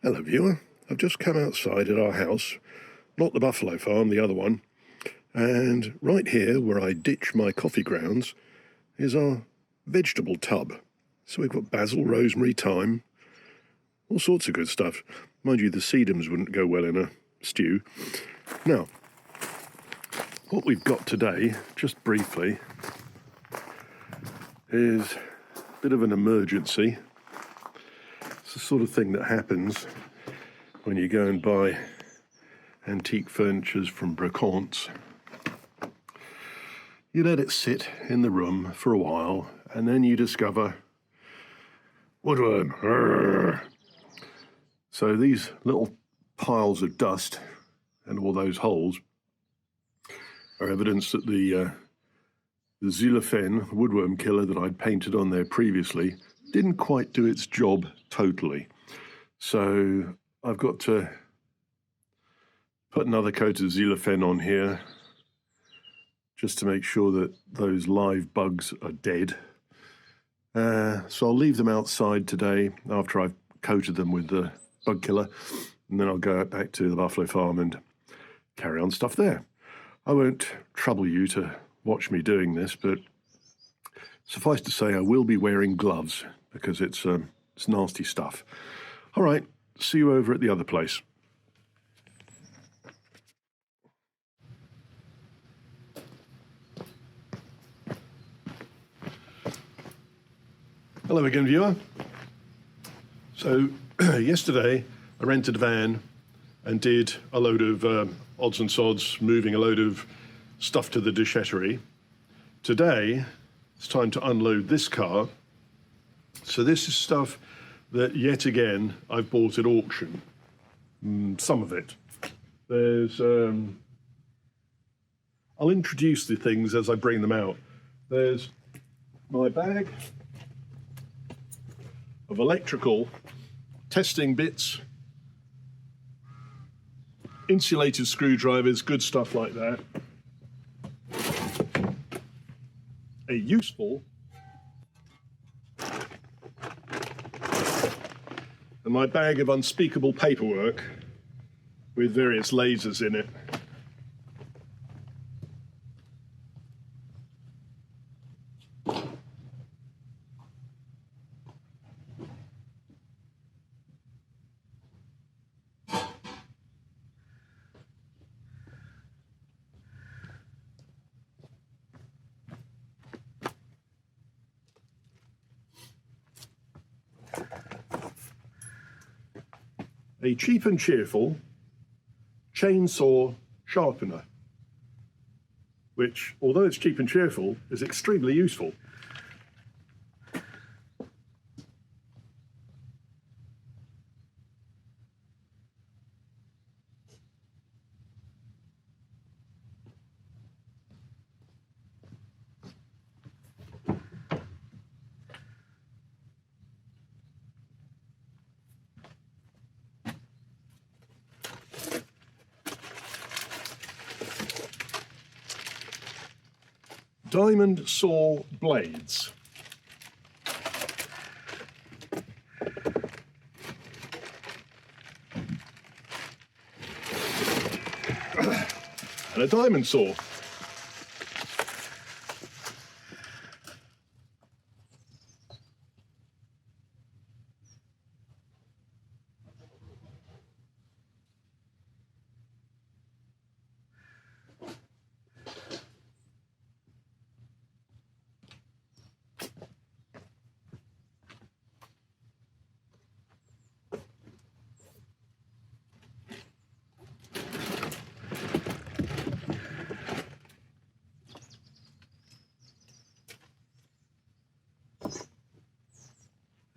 Hello viewer, I've just come outside at our house, not the buffalo farm, the other one, and right here where I ditch my coffee grounds is our vegetable tub. So we've got basil, rosemary, thyme, all sorts of good stuff. Mind you, the sedums wouldn't go well in a stew. Now, what we've got today, just briefly, is a bit of an emergency. It's the sort of thing that happens when you go and buy antique furniture from brocantes. You let it sit in the room for a while, and then you discover woodworm. Arrgh. So these little piles of dust and all those holes are evidence that the Xylophène woodworm killer that I'd painted on there previously didn't quite do its job totally. So I've got to put another coat of Xylophène on here just to make sure that those live bugs are dead. So I'll leave them outside today after I've coated them with the bug killer, and then I'll go back to the buffalo farm and carry on stuff there. I won't trouble you to watch me doing this, but suffice to say I will be wearing gloves because it's nasty stuff. All right, see you over at the other place. Hello again, viewer. So yesterday I rented a van and did a load of odds and sods, moving a load of stuff to the déchetterie. Today it's time to unload this car. So this is stuff that yet again I've bought at auction. Some of it. There's I'll introduce the things as I bring them out. There's my bag of electrical testing bits, insulated screwdrivers, good stuff like that. A useful and my bag of unspeakable paperwork with various lasers in it. A cheap and cheerful chainsaw sharpener, which, although it's cheap and cheerful, is extremely useful. Diamond saw blades. And a diamond saw.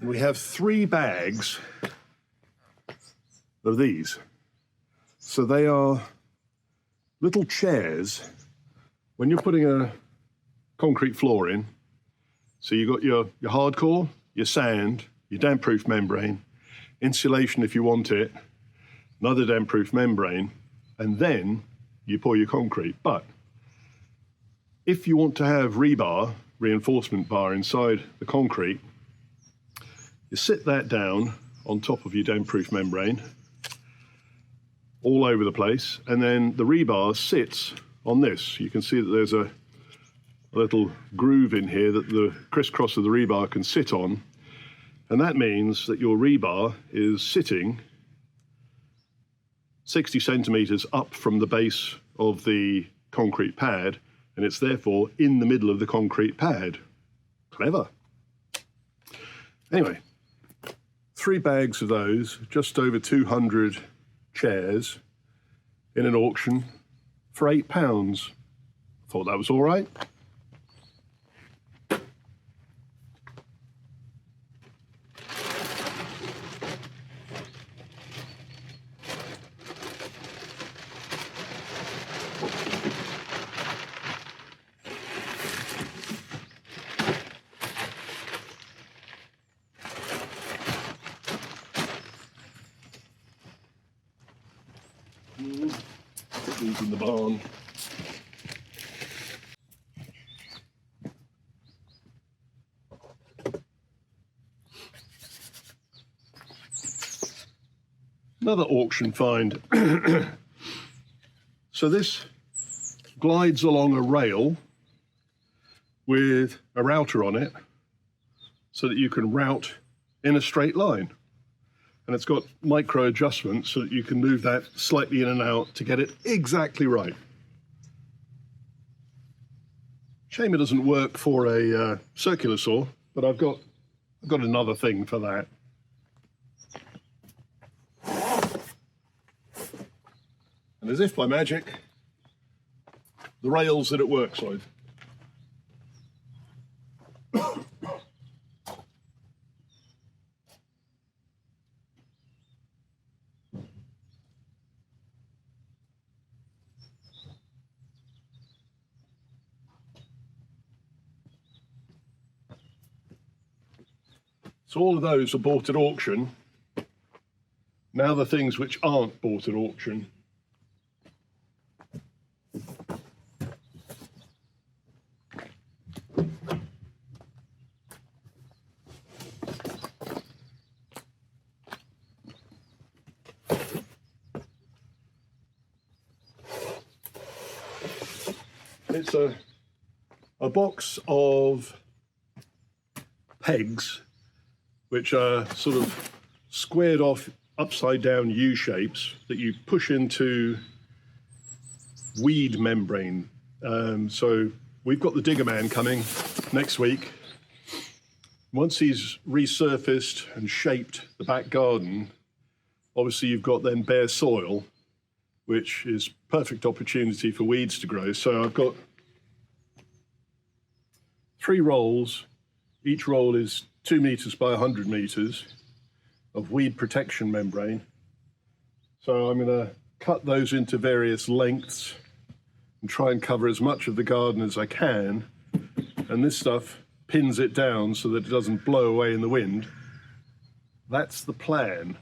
We have 3 bags of these. So they are little chairs when you're putting a concrete floor in. So you've got your hardcore, your sand, your damp-proof membrane, insulation if you want it, another damp-proof membrane, and then you pour your concrete. But if you want to have rebar, reinforcement bar inside the concrete, you sit that down on top of your dent-proof membrane, all over the place, and then the rebar sits on this. You can see that there's a little groove in here that the crisscross of the rebar can sit on, and that means that your rebar is sitting 60 centimeters up from the base of the concrete pad, and it's therefore in the middle of the concrete pad. Clever. Anyway, 3 bags of those, just over 200 chairs in an auction for £8. Thought that was all right. Put these in the barn. Another auction find. So this glides along a rail with a router on it so that you can route in a straight line. And it's got micro adjustments so that you can move that slightly in and out to get it exactly right. Shame it doesn't work for a circular saw, but I've got another thing for that. And as if by magic, the rails that it works with. So all of those are bought at auction. Now the things which aren't bought at auction. It's a box of pegs which are sort of squared off upside down U shapes that you push into weed membrane. So we've got the digger man coming next week. Once he's resurfaced and shaped the back garden, obviously you've got then bare soil, which is perfect opportunity for weeds to grow. So I've got 3 rolls. Each roll is 2 meters by 100 meters of weed protection membrane. So I'm going to cut those into various lengths and try and cover as much of the garden as I can. And this stuff pins it down so that it doesn't blow away in the wind. That's the plan.